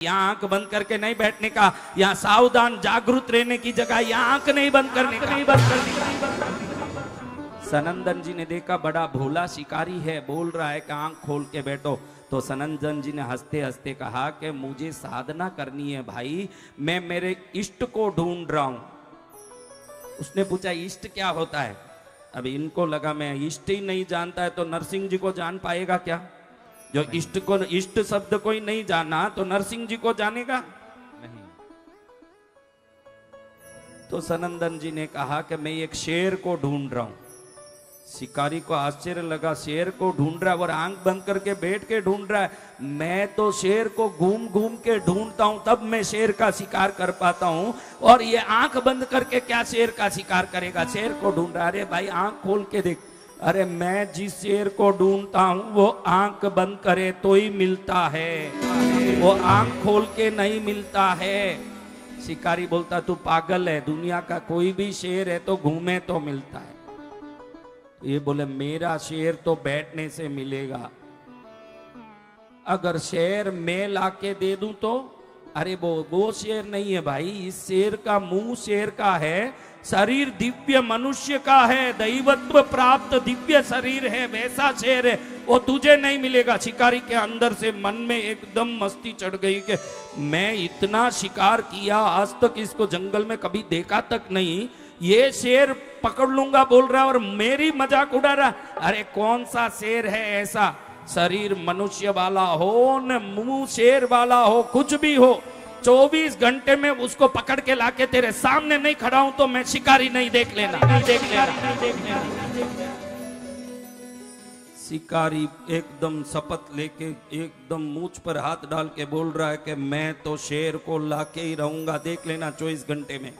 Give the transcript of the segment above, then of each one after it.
यहाँ आंख बंद करके नहीं बैठने का, यहाँ सावधान जागरूक रहने की जगह यहाँ आंख नहीं बंद करने का। सनंदन जी ने देखा बड़ा भोला शिकारी है, बोल रहा है कि आंख खोल के बैठो। तो सनंदन जी ने हंसते हंसते कहा कि मुझे साधना करनी है भाई, मैं मेरे इष्ट को ढूंढ रहा हूं। उसने पूछा इष्ट क्या होता है? अभी इनको लगा मैं इष्ट ही नहीं जानता है तो नरसिंह जी को जान पाएगा क्या? जो इष्ट शब्द को ही नहीं जाना तो नरसिंह जी को जानेगा नहीं। तो सनंदन जी ने कहा कि मैं एक शेर को ढूंढ रहा हूं। शिकारी को आश्चर्य लगा, शेर को ढूंढ रहा है और आंख बंद करके बैठ के ढूंढ रहा है। मैं तो शेर को घूम घूम के ढूंढता हूं तब मैं शेर का शिकार कर पाता हूं, और ये आंख बंद करके क्या शेर का शिकार करेगा? शेर को ढूंढ रहा है। अरे भाई आंख खोल के देख। अरे मैं जिस शेर को ढूंढता हूं वो आंख बंद करे तो ही मिलता है, वो आंख खोल के नहीं मिलता है। शिकारी बोलता तू पागल है, दुनिया का कोई भी शेर है तो घूमे तो मिलता है। ये बोले मेरा शेर तो बैठने से मिलेगा, अगर शेर मैं लाके दे दूं तो? अरे वो शेर नहीं है भाई, इस शेर का मुंह शेर का है, शरीर दिव्य मनुष्य का है, दैवत्व प्राप्त दिव्य शरीर है, वैसा शेर है, वो तुझे नहीं मिलेगा। शिकारी के अंदर से मन में एकदम मस्ती चढ़ गई कि मैं इतना शिकार किया, आज तक इसको जंगल में कभी देखा तक नहीं, ये शेर पकड़ लूंगा बोल रहा है और मेरी मजाक उड़ा रहा। अरे कौन सा शेर है ऐसा, शरीर मनुष्य वाला हो न मुंह शेर वाला हो, कुछ भी हो, 24 घंटे में उसको पकड़ के लाके तेरे सामने नहीं खड़ा हूं तो मैं शिकारी नहीं देख लेना, नहीं देख लेना। शिकारी एकदम शपथ लेके एकदम मूंछ पर हाथ डाल के बोल रहा है कि मैं तो शेर को लाके ही रहूंगा, देख लेना 24 घंटे में।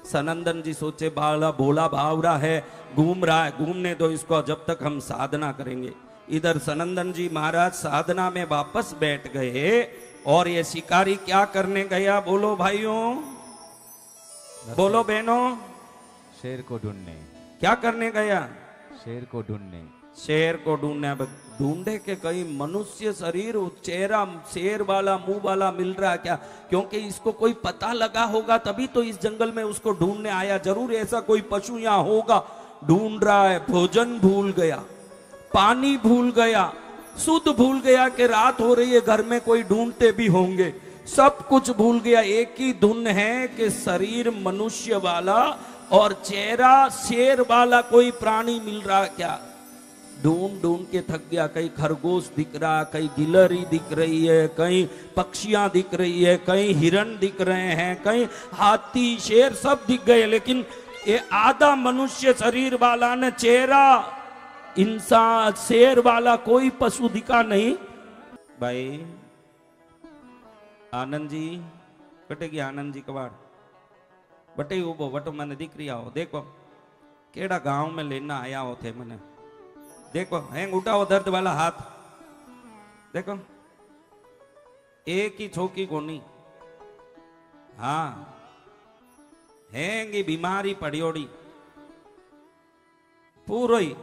सनंदन जी सोचे बाला भोला भावरा है, घूम रहा है, घूमने दो इसको, जब तक हम साधना करेंगे। इधर सनंदन जी महाराज साधना में वापस बैठ गए और ये शिकारी क्या करने गया? बोलो भाइयों, बोलो बहनों। शेर को ढूंढने। क्या करने गया? शेर को ढूंढने। शेर को ढूंढने। ढूंढे के कहीं मनुष्य शरीर, चेहरा शेर वाला, मुंह वाला मिल रहा क्या? क्योंकि इसको कोई पता लगा होगा तभी तो इस जंगल में उसको ढूंढने आया, जरूर ऐसा कोई पशु यहाँ होगा। ढूंढ रहा है, भोजन भूल गया, पानी भूल गया, शुद्ध भूल गया कि रात हो रही है, घर में कोई ढूंढते भी होंगे, सब कुछ भूल गया। एक ही धुन है कि शरीर मनुष्य वाला और चेहरा शेर वाला कोई प्राणी मिल रहा क्या? ढूंढ ढूंढ के थक गया। कहीं खरगोश दिख रहा, कहीं गिलहरी दिख रही है, कहीं पक्षियां दिख रही है, कहीं हिरण दिख रहे हैं, कहीं हाथी शेर सब दिख गए, लेकिन ये आधा मनुष्य शरीर वाला ने चेहरा इंसान शेर वाला कोई पशु दिखा नहीं। भाई आनंद जी कटेगी, आनंद जी कबाड़ बटे उबो वटो मैंने दिख रही हो, देखो केड़ा गांव में लेना आया हो थे मैंने, देखो हैंग उठाओ दर्द वाला हाथ, देखो एक ही छोकी कोनी, हाँ हैंगी बीमारी पड़ियोड़ी पूरो ही।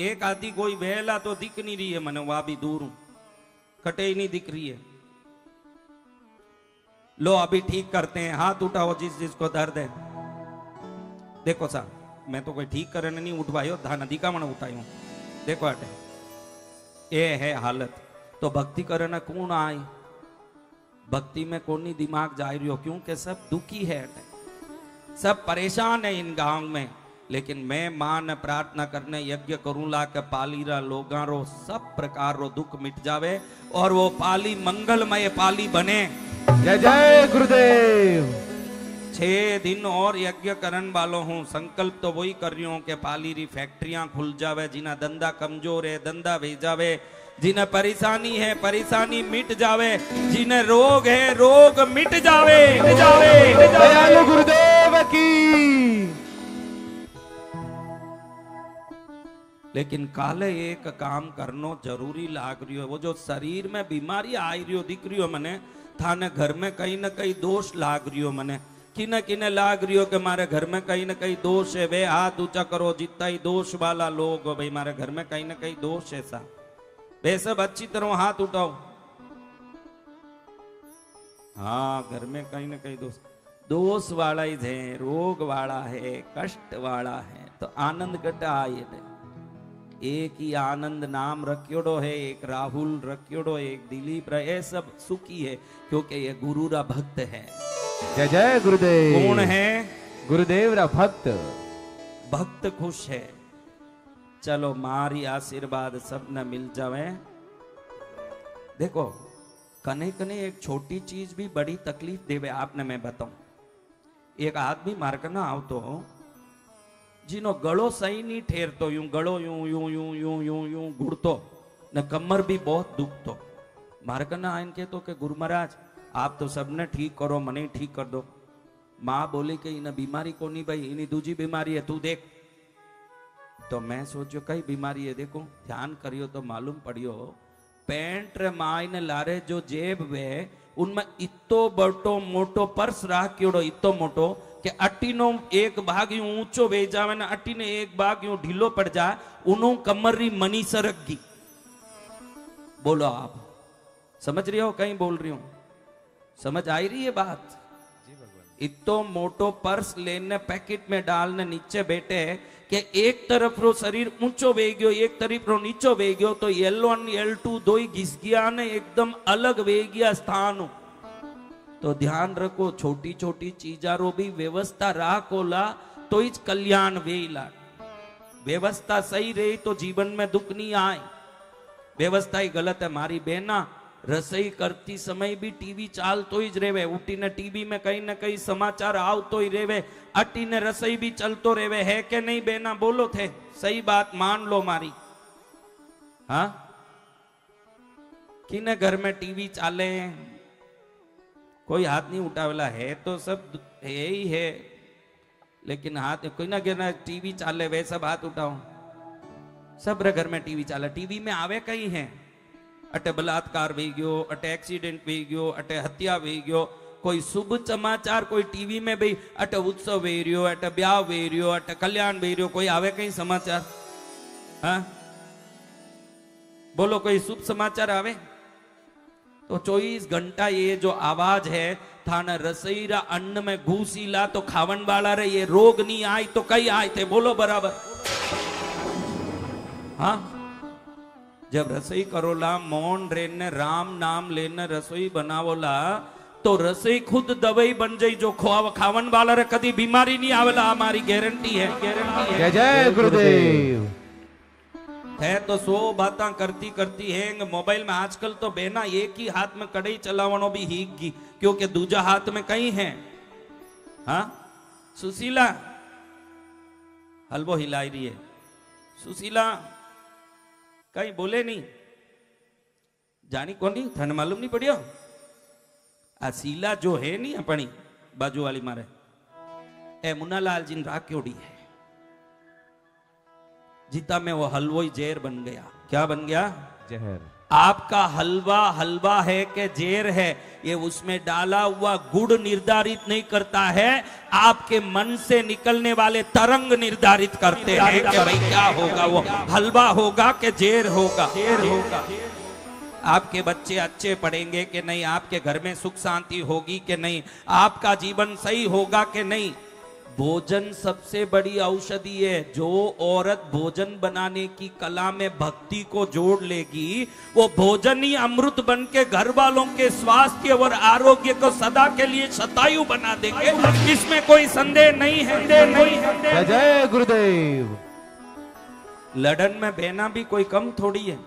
एक आधी कोई वेला तो दिख नहीं रही है मैंने, वहां भी दूर हूं, कटे ही नहीं दिख रही है। लो अभी ठीक करते हैं, हाथ उठाओ जिस जिसको दर्द है। देखो सा मैं तो कोई ठीक करने नहीं उठवायो, धा नदी का मन उठायो, देखो अटे ये है हालत। तो भक्ति करना कौन आए? भक्ति में कौन नहीं दिमाग जा रही हो, क्योंकि सब दुखी है अटे, सब परेशान है इन गांव में। लेकिन मैं मान प्रार्थना करने यज्ञ करूंला के पाली रा लोगा रो सब प्रकार रो दुख मिट जावे और वो पाली मंगलमय पाली बने। जय जय गुरुदेव। 6 दिन और यज्ञ करन वालो हूँ, संकल्प तो वही कर रही हूँ कि पाली री फैक्ट्रियां खुल जावे, जिन्हें धंधा कमजोर है धंधा भेज जावे, जिन्हें परेशानी है परेशानी मिट जावे, जिन्हें रोग है रोग मिट जावे, मिट जावे, मिट जावे। दयालु गुरुदेव की। लेकिन काले एक काम करनो जरूरी लाग रही हो, वो जो शरीर में बीमारी आ रही हो दिख रही हो मने, थाने घर में कहीं ना कहीं दोष लाग रही हो मने, किने किने लाग रही हो कि मारे घर में कहीं ना कहीं दोष है। वे हाथ ऊंचा करो जितना ही दोष वाला लोग हो, भाई मारे घर में कहीं ना कहीं दोष है सा, वे सब अच्छी तरह हाथ उठाओ। हाँ, घर में कहीं ना कहीं दोष वाला ही है, रोग वाला है, कष्ट वाला है, तो आनंद घटा आए थे। एक ही आनंद नाम रखियोड़ो है, एक राहुल रखियोड़ो, एक दिलीप रहे, सब सुखी है क्योंकि ये गुरु रा भक्त है। जय जय गुरुदेव। कौन है? गुरुदेव रा भक्त। भक्त खुश है। चलो मारी आशीर्वाद सबने मिल जावे। देखो कने कने एक छोटी चीज भी बड़ी तकलीफ देवे आपने। मैं बताऊं, एक आदमी मारकना आवतो जीनो गलो सही नहीं ठेरतो, यूं गलो यूं यूं यूं यूं यूं यूं घुड़तो न कमर भी बहुत दुखतो। मारकना आइन के तो के गुरु महाराज आप तो सबने ठीक करो, मने ठीक कर दो। माँ बोली कि इन्हें बीमारी को नहीं भाई, इन्हीं दूजी बीमारी है, तू देख। तो मैं सोचो कई बीमारी है, देखो ध्यान करियो तो मालूम पड़ियो पेंट रे माई ने लारे जो जेब वे उनमें इतो बड़ो मोटो पर्स राख्योड़ो, इतो मोटो कि अट्टी नो एक भाग यूं ऊंचो वे जावे ना अट्टी ने एक भाग यूं ढीलो पड़ जाए, उन्हों कमर री मनी सरक गई। बोलो आप समझ रही हो कहीं बोल रही हूं? समझ आई रही है बात? इतो मोटो पर्स लेने पैकेट में डालने नीचे बैठे कि एक तरफ रो शरीर ऊंचो वे गयो, एक तरफ रो नीचो वे गयो, तो L1 L2 दो ही घिस गया ने एकदम अलग वे गया स्थान। तो ध्यान रखो छोटी छोटी चीजारो भी व्यवस्था राखोला तो इस कल्याण वेला। व्यवस्था सही रही तो जीवन में दुख नहीं आए। व्यवस्था ही गलत है। मारी बेना रसोई करती समय भी टीवी चालतो ही रेवे, उठी ने टीवी में कहीं ना कहीं समाचार आवतो ही रेवे, अटी ने रसोई भी चलतो रेवे, है के नहीं बेना? बोलो थे सही बात मान लो मारी। हाँ किने घर में टीवी चाले? कोई हाथ नहीं उठावेला है तो सब है ही है, लेकिन हाथ कोई ना गिरना टीवी चाले वे सब हाथ उठाओ। सब रे घर में टीवी चाले। टीवी में आवे कहीं है अटे बलात्कार वे गयो, अटे एक्सीडेंट वे गयो, अटे हत्या वे गयो, कोई शुभ समाचार कोई टीवी में भाई अटे उत्सव वे रियो, अटे ब्याह वे रियो, अटे कल्याण वे रियो, कोई आवे कहीं समाचार? हाँ बोलो कोई शुभ समाचार आवे? तो 24 घंटा ये जो आवाज है थाना रसोईरा अन्न में घूसीला तो खावन वाला रे, ये रोग नहीं आए तो कई आए थे? बोलो बराबर। हाँ जब रसोई करोला मौन रेने राम नाम लेने रसोई बनावोला तो रसोई खुद दवाई बन जाई, जो खावन वाला रे कदी बीमारी नहीं आवेला। हमारी गारंटी है, गारंटी है। जय जय गुरुदेव। है तो 100 बातें करती करती हैंग। मोबाइल में आजकल तो बेना एक ही हाथ में कड़ाई चलावनो भी हीक गई, क्योंकि दूजा हाथ में कहीं है। हाँ सुशीला हलवो हिलाई रही है। सुशीला कहीं बोले नहीं, जानी कौन नहीं थाने मालूम नहीं पड़ियो? आ शीला जो है नहीं अपनी बाजू वाली मारे ए मुन्नालाल जी राक्योड़ी है। जीता में वो हलवो ही जेर बन गया। क्या बन गया? जहर। आपका हलवा हलवा है कि जेर है, ये उसमें डाला हुआ गुड़ निर्धारित नहीं करता है, आपके मन से निकलने वाले तरंग निर्धारित करते हैं कि भाई क्या होगा, वो हलवा होगा कि जेर होगा। आपके बच्चे अच्छे पढ़ेंगे कि नहीं, आपके घर में सुख शांति होगी कि नहीं, आपका जीवन सही होगा कि नहीं। भोजन सबसे बड़ी औषधि है। जो औरत भोजन बनाने की कला में भक्ति को जोड़ लेगी, वो भोजन ही अमृत बन के घर वालों के स्वास्थ्य और आरोग्य को सदा के लिए शतायु बना देंगे। इसमें कोई संदेह नहीं है। जय जय गुरुदेव। लड़न में बहना भी कोई कम थोड़ी है।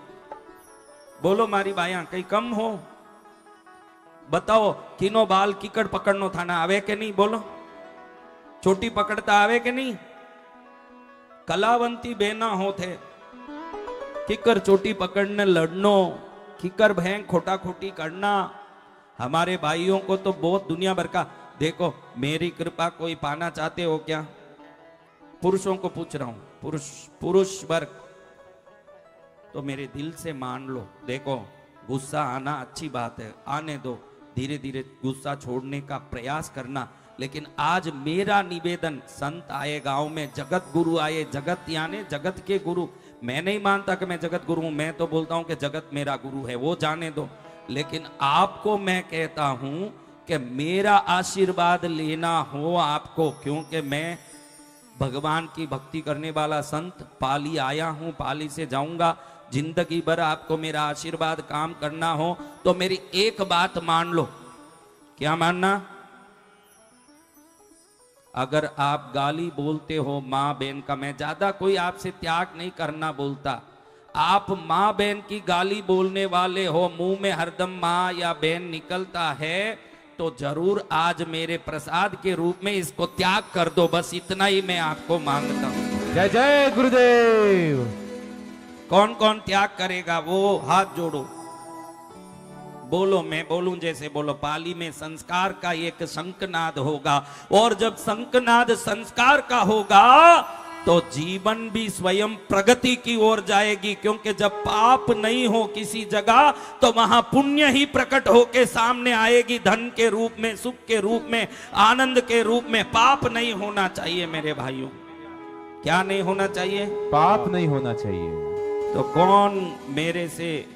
बोलो मारी बाया कहीं कम हो? बताओ किनो बाल कीकड़ पकड़नो थाना आवे के नहीं? बोलो छोटी पकड़ता आवे के नहीं? कलावंती बेना हो थे किकर चोटी पकड़ने लड़नो, किकर भैं खोटा खोटी करना। हमारे भाइयों को तो बहुत दुनिया भर का। देखो मेरी कृपा कोई पाना चाहते हो क्या? पुरुषों को पूछ रहा हूं, पुरुष वर्ग तो मेरे दिल से मान लो। देखो गुस्सा आना अच्छी बात है, आने दो, धीरे धीरे गुस्सा छोड़ने का प्रयास करना। लेकिन आज मेरा निवेदन, संत आए गांव में, जगत गुरु आए, जगत यानी जगत के गुरु। मैं नहीं मानता कि मैं जगत गुरु हूं, मैं तो बोलता हूं कि जगत मेरा गुरु है, वो जाने दो। लेकिन आपको मैं कहता हूं कि मेरा आशीर्वाद लेना हो आपको, क्योंकि मैं भगवान की भक्ति करने वाला संत, पाली आया हूं, पाली से जाऊंगा, जिंदगी भर आपको मेरा आशीर्वाद काम करना हो तो मेरी एक बात मान लो। क्या मानना? अगर आप गाली बोलते हो माँ बहन का, मैं ज्यादा कोई आपसे त्याग नहीं करना बोलता, आप माँ बहन की गाली बोलने वाले हो, मुंह में हरदम माँ या बहन निकलता है, तो जरूर आज मेरे प्रसाद के रूप में इसको त्याग कर दो। बस इतना ही मैं आपको मांगता हूं। जय जय गुरुदेव। कौन कौन त्याग करेगा वो हाथ जोड़ो, बोलो, मैं बोलूं जैसे बोलो। पाली में संस्कार का एक शंखनाद होगा, और जब शंखनाद संस्कार का होगा तो जीवन भी स्वयं प्रगति की ओर जाएगी, क्योंकि जब पाप नहीं हो किसी जगह तो वहां पुण्य ही प्रकट होके सामने आएगी, धन के रूप में, सुख के रूप में, आनंद के रूप में। पाप नहीं होना चाहिए मेरे भाइयों। क्या नहीं होना चाहिए? पाप नहीं होना चाहिए। तो कौन मेरे से,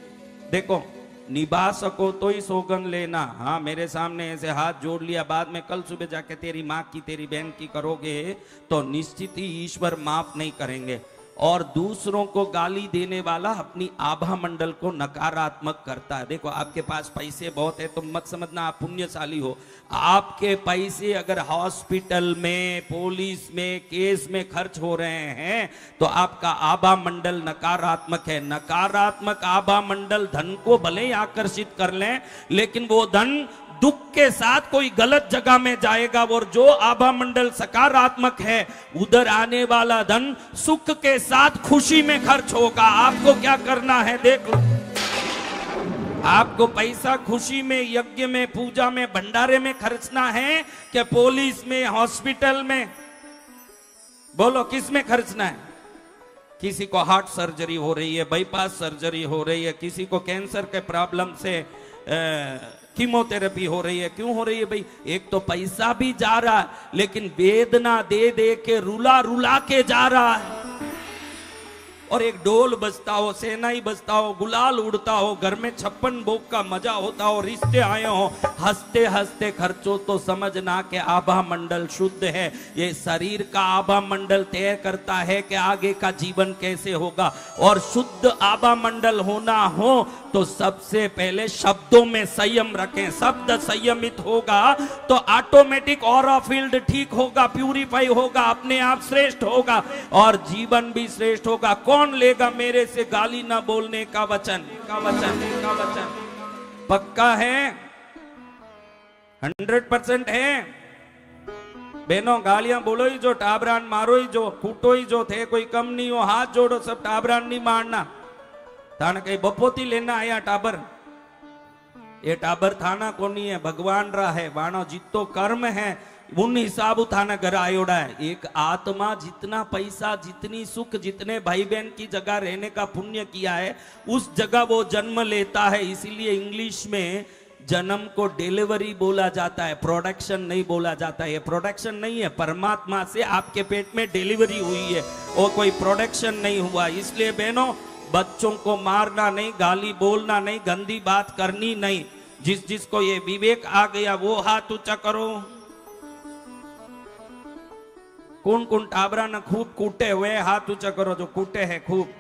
देखो, निभा सको तो ही सौगन लेना। हाँ, मेरे सामने ऐसे हाथ जोड़ लिया, बाद में कल सुबह जाके तेरी माँ की, तेरी बहन की करोगे तो निश्चित ही ईश्वर माफ नहीं करेंगे। और दूसरों को गाली देने वाला अपनी आभा मंडल को नकारात्मक करता है। देखो, आपके पास पैसे बहुत है तो मत समझना आप पुण्यशाली हो। आपके पैसे अगर हॉस्पिटल में, पुलिस में, केस में खर्च हो रहे हैं तो आपका आभा मंडल नकारात्मक है। नकारात्मक आभा मंडल धन को भले ही आकर्षित कर लें, लेकिन वो धन दुख के साथ कोई गलत जगह में जाएगा। और जो आभा मंडल सकारात्मक है, उधर आने वाला धन सुख के साथ खुशी में खर्च होगा। आपको क्या करना है देख लो। आपको पैसा खुशी में, यज्ञ में, पूजा में, भंडारे में खर्चना है कि पुलिस में, हॉस्पिटल में? बोलो, किस में खर्चना है? किसी को हार्ट सर्जरी हो रही है, बाईपास सर्जरी हो रही है, किसी को कैंसर के प्रॉब्लम से कीमोथेरेपी हो रही है। क्यों हो रही है भाई? एक तो पैसा भी जा रहा है, लेकिन वेदना दे दे के रुला रुला के जा रहा है। और एक डोल बजता हो, सेनाई बजता हो, गुलाल उड़ता हो, घर में 56 भोग का मजा होता हो, रिश्ते आए हो, हंसते हंसते खर्चो, तो समझना कि आभा मंडल शुद्ध है। ये शरीर का आभा मंडल तय करता है कि आगे का जीवन कैसे होगा। और शुद्ध आभा मंडल होना हो तो सबसे पहले शब्दों में संयम रखें। शब्द संयमित होगा तो ऑटोमेटिक ऑरा फील्ड ठीक होगा, प्यूरिफाई होगा, अपने आप श्रेष्ठ होगा और जीवन भी श्रेष्ठ होगा। कौन लेगा मेरे से गाली ना बोलने का वचन? पक्का है? 100% है? बहनों, गालियां बोलो ही जो, टाबरान मारो ही जो, कूटो ही जो, थे कोई कम नहीं हो, हाथ जोड़ो सब, टाबरान नहीं मारना। थाने कहीं बपोती लेना आया टाबर, ये टाबर थाना को नहीं है, भगवान रहा है, वाणो जितो कर्म है उन हिसाब थाना घर आयोड़ा है। एक आत्मा जितना पैसा, जितनी सुख, जितने भाई बहन की जगह रहने का पुण्य किया है, उस जगह वो जन्म लेता है। इसीलिए इंग्लिश में जन्म को डिलीवरी बोला जाता है, प्रोडक्शन नहीं बोला जाता है। ये प्रोडक्शन नहीं है, परमात्मा से आपके पेट में डिलीवरी हुई है, वो कोई प्रोडक्शन नहीं हुआ। इसलिए बहनों, बच्चों को मारना नहीं, गाली बोलना नहीं, गंदी बात करनी नहीं। जिस जिसको ये विवेक आ गया वो हाथ ऊंचा करो। कौन कौन टाबरा ने खूब कूटे हुए, हाथ ऊंचा करो जो कूटे हैं खूब।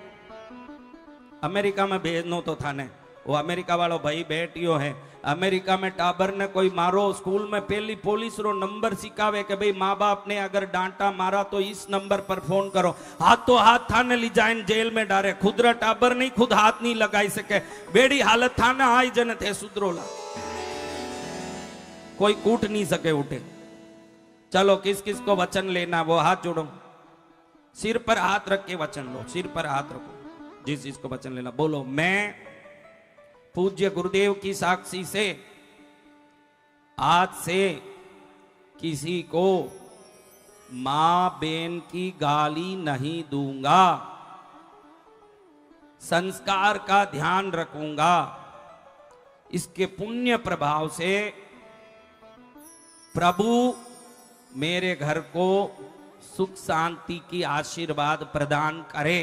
अमेरिका में भेजनो तो थाने, वो अमेरिका वालों भाई बेटियों है। अमेरिका में टाबर ने कोई मारो, स्कूल में पहली पुलिस रो नंबर सिखावे कि भाई माँ बाप ने अगर डांटा मारा तो इस नंबर पर फोन करो। हाथों हाथ थाने ली जाए जेल में डारे। खुदरा टाबर नहीं, खुद हाथ नहीं लगाई सके, बेड़ी हालत थाना आई जन थे सुधरोला, कोई कूट नहीं सके उठे। चलो, किस किस को वचन लेना वो हाथ जोड़ो, सिर पर हाथ रख के वचन लो, सिर पर हाथ रखो। जिस जिसको वचन लेना बोलो। मैं पूज्य गुरुदेव की साक्षी से आज से किसी को मां बहन की गाली नहीं दूंगा, संस्कार का ध्यान रखूंगा। इसके पुण्य प्रभाव से प्रभु मेरे घर को सुख शांति की आशीर्वाद प्रदान करे।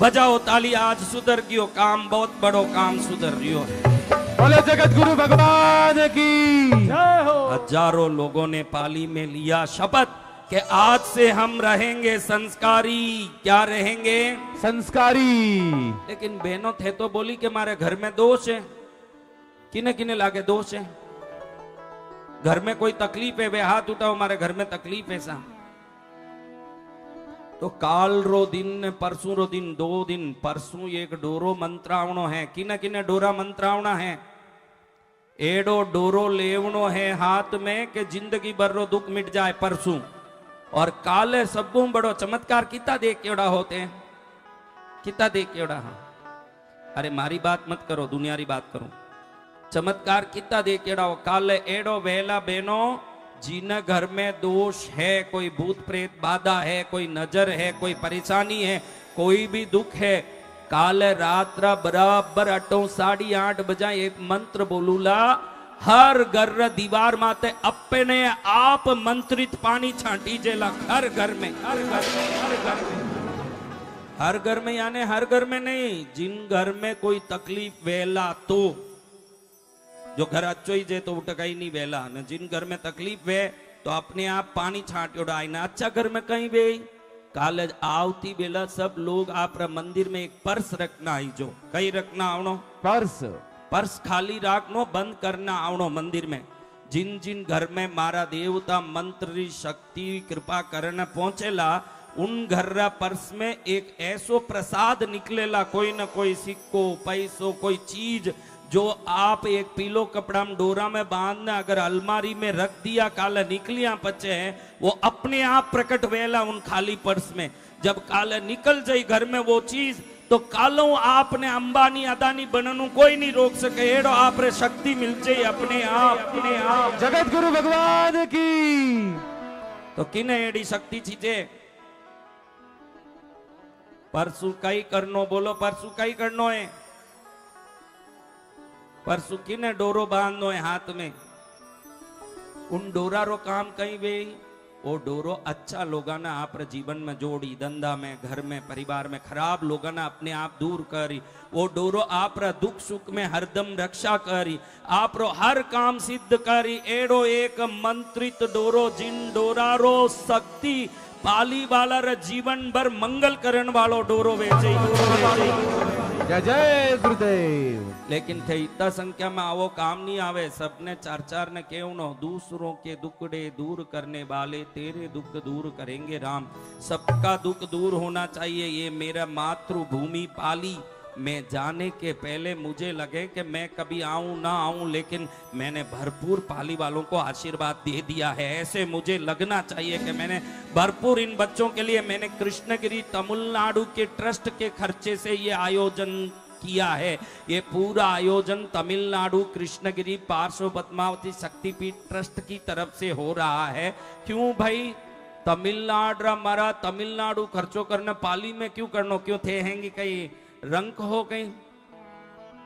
बजाओ ताली, आज सुधर गयो काम, बहुत बड़ो काम सुधर रही है। बोले जगत गुरु भगवान की जय हो। हजारों लोगों ने पाली में लिया शपथ कि आज से हम रहेंगे संस्कारी। क्या रहेंगे? संस्कारी। लेकिन बहनों थे तो बोली कि हमारे घर में दोष है। किने किने लागे दोष है? घर में कोई तकलीफ है वे हाथ उठाओ, हमारे घर में तकलीफ है सा। तो काल रो दिन ने परसों रो दिन 2 दिन परसों एक डोरो मंत्रावणो है। किने किने डोरा मंत्रावणा है? एडो डोरो लेवणो है हाथ में के जिंदगी भर रो दुख मिट जाए परसों। और काले सबू बड़ो चमत्कार किता देख केवड़ा होते हैं, किता देख केवड़ा। हाँ अरे मारी बात मत करो, दुनियारी बात करो। चमत्कार किता देख केवड़ा हो। काले एडो वेला बहनो जिन घर में दोष है, कोई भूत प्रेत बाधा है, कोई नजर है, कोई परेशानी है, कोई भी दुख है, काले रात्रा बराबर 8:30 बजा एक मंत्र बोलूला। हर घर दीवार माते अपने आप मंत्रित पानी छांटी जेला। हर घर में, हर घर में, हर घर में, हर घर में, यानी हर घर में नहीं, जिन घर में कोई तकलीफ वेला तो जो घर अच्छो ही जे तो उठकाई नहीं वेला न। जिन घर में तकलीफ वे तो अपने आप पानी छांट्यो डाई ना। अच्छा घर में कहीं वे काले आवती बेला सब लोग आप मंदिर में एक पर्स रखना आई। जो कहीं रखना आवनो पर्स खाली राखनो, बंद करना आवनो मंदिर में। जिन जिन घर में मारा देवता मंत्री शक्ति कृपा करने पहुंचेला उन घर पर्स में एक ऐसो प्रसाद निकलेला, कोई न कोई सिक्को पैसो कोई चीज जो आप एक पीलो कपड़ा में डोरा में बांधना अगर अलमारी में रख दिया काले निकलिया पचे है वो अपने आप प्रकट वेला उन खाली पर्स में। जब काले निकल जाई घर में वो चीज तो कालो आपने अंबानी अदानी बननु कोई नहीं रोक सके। एडो आप रे शक्ति मिल जाए अपने आप, अपने आप। जगत गुरु भगवान की। तो किने एडी शक्ति चीजे परसु कई करनो बोलो, परसु कई करनो है? परसु किने डोरो बांधनो है हाथ में। उन डोरा रो काम कहीं वे वो डोरो अच्छा लोगा ना आप जीवन में जोड़ी, धंधा में, घर में, परिवार में खराब लोगा ना अपने आप दूर करी। वो डोरो आप दुख सुख में हरदम रक्षा करी, आप हर काम सिद्ध करी। एडो एक मंत्रित डोरो जिन डोरा रो शक्ति पाली वाला रे जीवन भर मंगल करण वालो डोरो वेचे। जय जय गुरुदेव। लेकिन थे इतना संख्या में आवो काम नहीं आवे। सबने 4 ने केवनो दूसरों के दुखड़े दूर करने वाले तेरे दुख दूर करेंगे राम। सबका दुख दूर होना चाहिए। ये मेरा मातृभूमि पाली में जाने के पहले मुझे लगे कि मैं कभी आऊं ना आऊं, लेकिन मैंने भरपूर पाली वालों को आशीर्वाद दे दिया है। ऐसे मुझे लगना चाहिए कि मैंने भरपूर इन बच्चों के लिए मैंने कृष्णगिरी तमिलनाडु के ट्रस्ट के खर्चे से ये आयोजन किया है। ये पूरा आयोजन तमिलनाडु कृष्णगिरी पार्श्व पद्मावती शक्तिपीठ ट्रस्ट की तरफ से हो रहा है। क्यों भाई? तमिलनाडु मरा तमिलनाडु खर्चो करना पाली में क्यों करनो? क्यों थे हैंगी कहीं रंक हो कहीं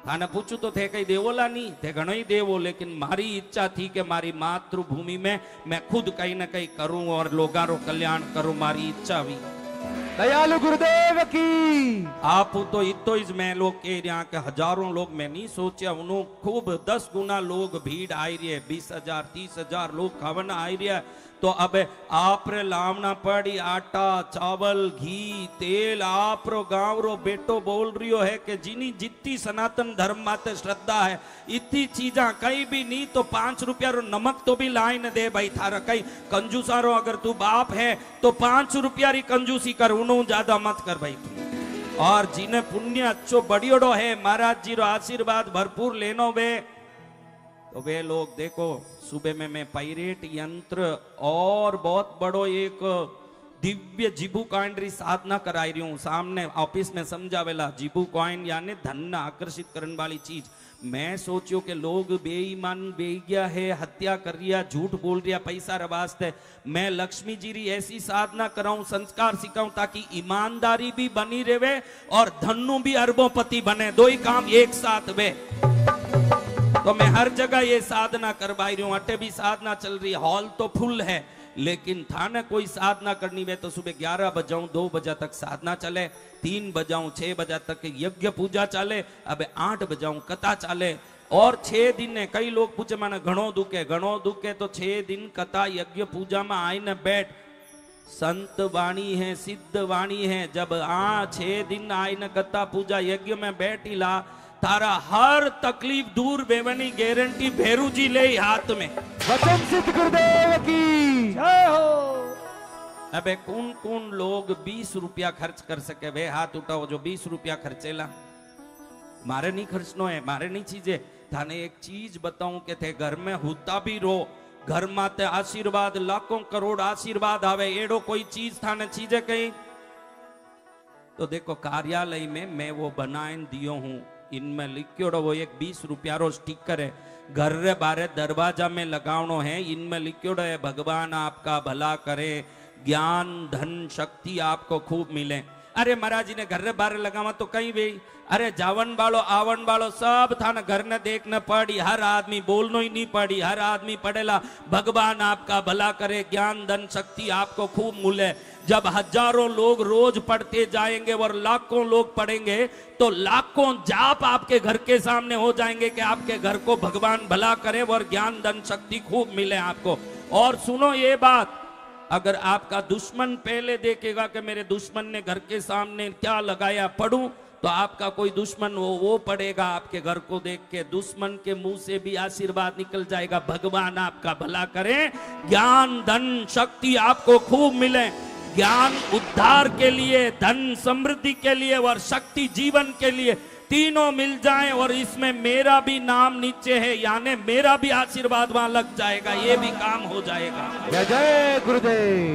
थाने पूछू तो थे कहीं देवोला नहीं थे घणो ही देवो। लेकिन मारी इच्छा थी कि मारी मातृभूमि में मैं खुद कहीं ना कहीं करूं और लोगों रो कल्याण करूं। मारी इच्छा हुई। दयालु गुरुदेव की। आप तो इतो इस मैं लोग के यहाँ के हजारों लोग मैं नहीं सोचा उन्हों खूब 10 गुना लोग भीड़ आई रही है। 20,000 30,000 लोग खावन आई रही है। तो अब आप रे लावना पड़ी आटा चावल घी तेल। आप रो गांव रो बेटो बोल रियो है कि जिनी जितनी सनातन धर्म माते श्रद्धा है इतनी चीजा कहीं भी नहीं तो 5 रुपया रो नमक तो भी लाई न दे भाई थारा कहीं कंजूसारो। अगर तू बाप है तो 5 रुपया री कंजूसी कर, उन्हों ज्यादा मत कर भाई तू। और जिन्हें पुण्य अच्छो बड़ियोड़ो है महाराज जी रो आशीर्वाद भरपूर लेनो वे तो वे लोग देखो सुबह में मैं पायरेट यंत्र और बहुत बड़ो एक दिव्य जीबू कॉइन री साधना कराई रही हूँ। सामने ऑफिस में समझावेला जीबू कॉइन यानी धन न आकर्षित करने वाली चीज। मैं सोचियो कि लोग बेईमान बेगिया है, हत्या कर रिया, झूठ बोल रिया पैसा रवास्ते। मैं लक्ष्मी जी री ऐसी साधना कराऊं, संस्कार सिखाऊं ताकि ईमानदारी भी बनी रहे और धनु भी अरबोपति बने। दो ही काम एक साथ वे। तो मैं हर जगह ये साधना करवाई रही हूँ। अटे भी साधना चल रही है। हॉल तो फुल है लेकिन था ना कोई साधना करनी वे तो सुबह 11 बजाऊं 2 बजे तक साधना चले, 3 बजाऊं 6 बजे तक यज्ञ पूजा चले, अब 8 बजाऊं कथा चले। और 6 दिन है। कई लोग पूछे मैंने घणो दुखे तो 6 दिन कथा यज्ञ पूजा में आईने बैठ। संत वाणी है, सिद्ध वाणी है। जब 6 दिन आईने कथा पूजा यज्ञ में बैठीला, तारा हर तकलीफ दूर बेवनी गारंटी भेरू जी ले हाथ में। वचन सिद्ध गुरुदेव की जय हो। अबे कौन कौन लोग 20 रुपया खर्च कर सके? वे हाथ उठाओ जो 20 रुपया खर्चेला। मारे नहीं खर्चनो है, मारे नहीं चीजें। थाने एक चीज बताऊं के थे घर में होता भी रो, घर माते आशीर्वाद लाखों करोड़ आशीर्वाद आवे, एडो कोई चीज थाने चीजें कहीं तो देखो कार्यालय में मैं वो बनाए दियो हूं। इनमें लिखियोड़ो वो एक 20 रुपया रो स्टिकर है, घर रे बारे दरवाजा में लगावनो है। इनमें लिखियोड़ो है भगवान आपका भला करे, ज्ञान धन शक्ति आपको खूब मिले। अरे महाराज जी ने घर रे बारे लगावा तो कहीं भी, अरे जावन वालो आवन वालो सब था ना घर ने देखने पड़ी। हर आदमी बोलनो ही नहीं पड़ी, हर आदमी पढ़ेला भगवान आपका भला करे, ज्ञान धन शक्ति आपको खूब मिले। जब हजारों लोग रोज पढ़ते जाएंगे और लाखों लोग पढ़ेंगे तो लाखों जाप आपके घर के सामने हो जाएंगे कि आपके घर को भगवान भला करे और ज्ञान धन शक्ति खूब मिले आपको। और सुनो ये बात, अगर आपका दुश्मन पहले देखेगा कि मेरे दुश्मन ने घर के सामने क्या लगाया पढ़ूं, तो आपका कोई दुश्मन वो पढ़ेगा आपके घर को देख के, दुश्मन के मुंह से भी आशीर्वाद निकल जाएगा, भगवान आपका भला करें, ज्ञान धन शक्ति आपको खूब मिले। ज्ञान उद्धार के लिए, धन समृद्धि के लिए और शक्ति जीवन के लिए, तीनों मिल जाएं और इसमें मेरा भी नाम नीचे है, यानी मेरा भी आशीर्वाद वहां लग जाएगा, ये भी काम हो जाएगा। जय जय गुरुदेव।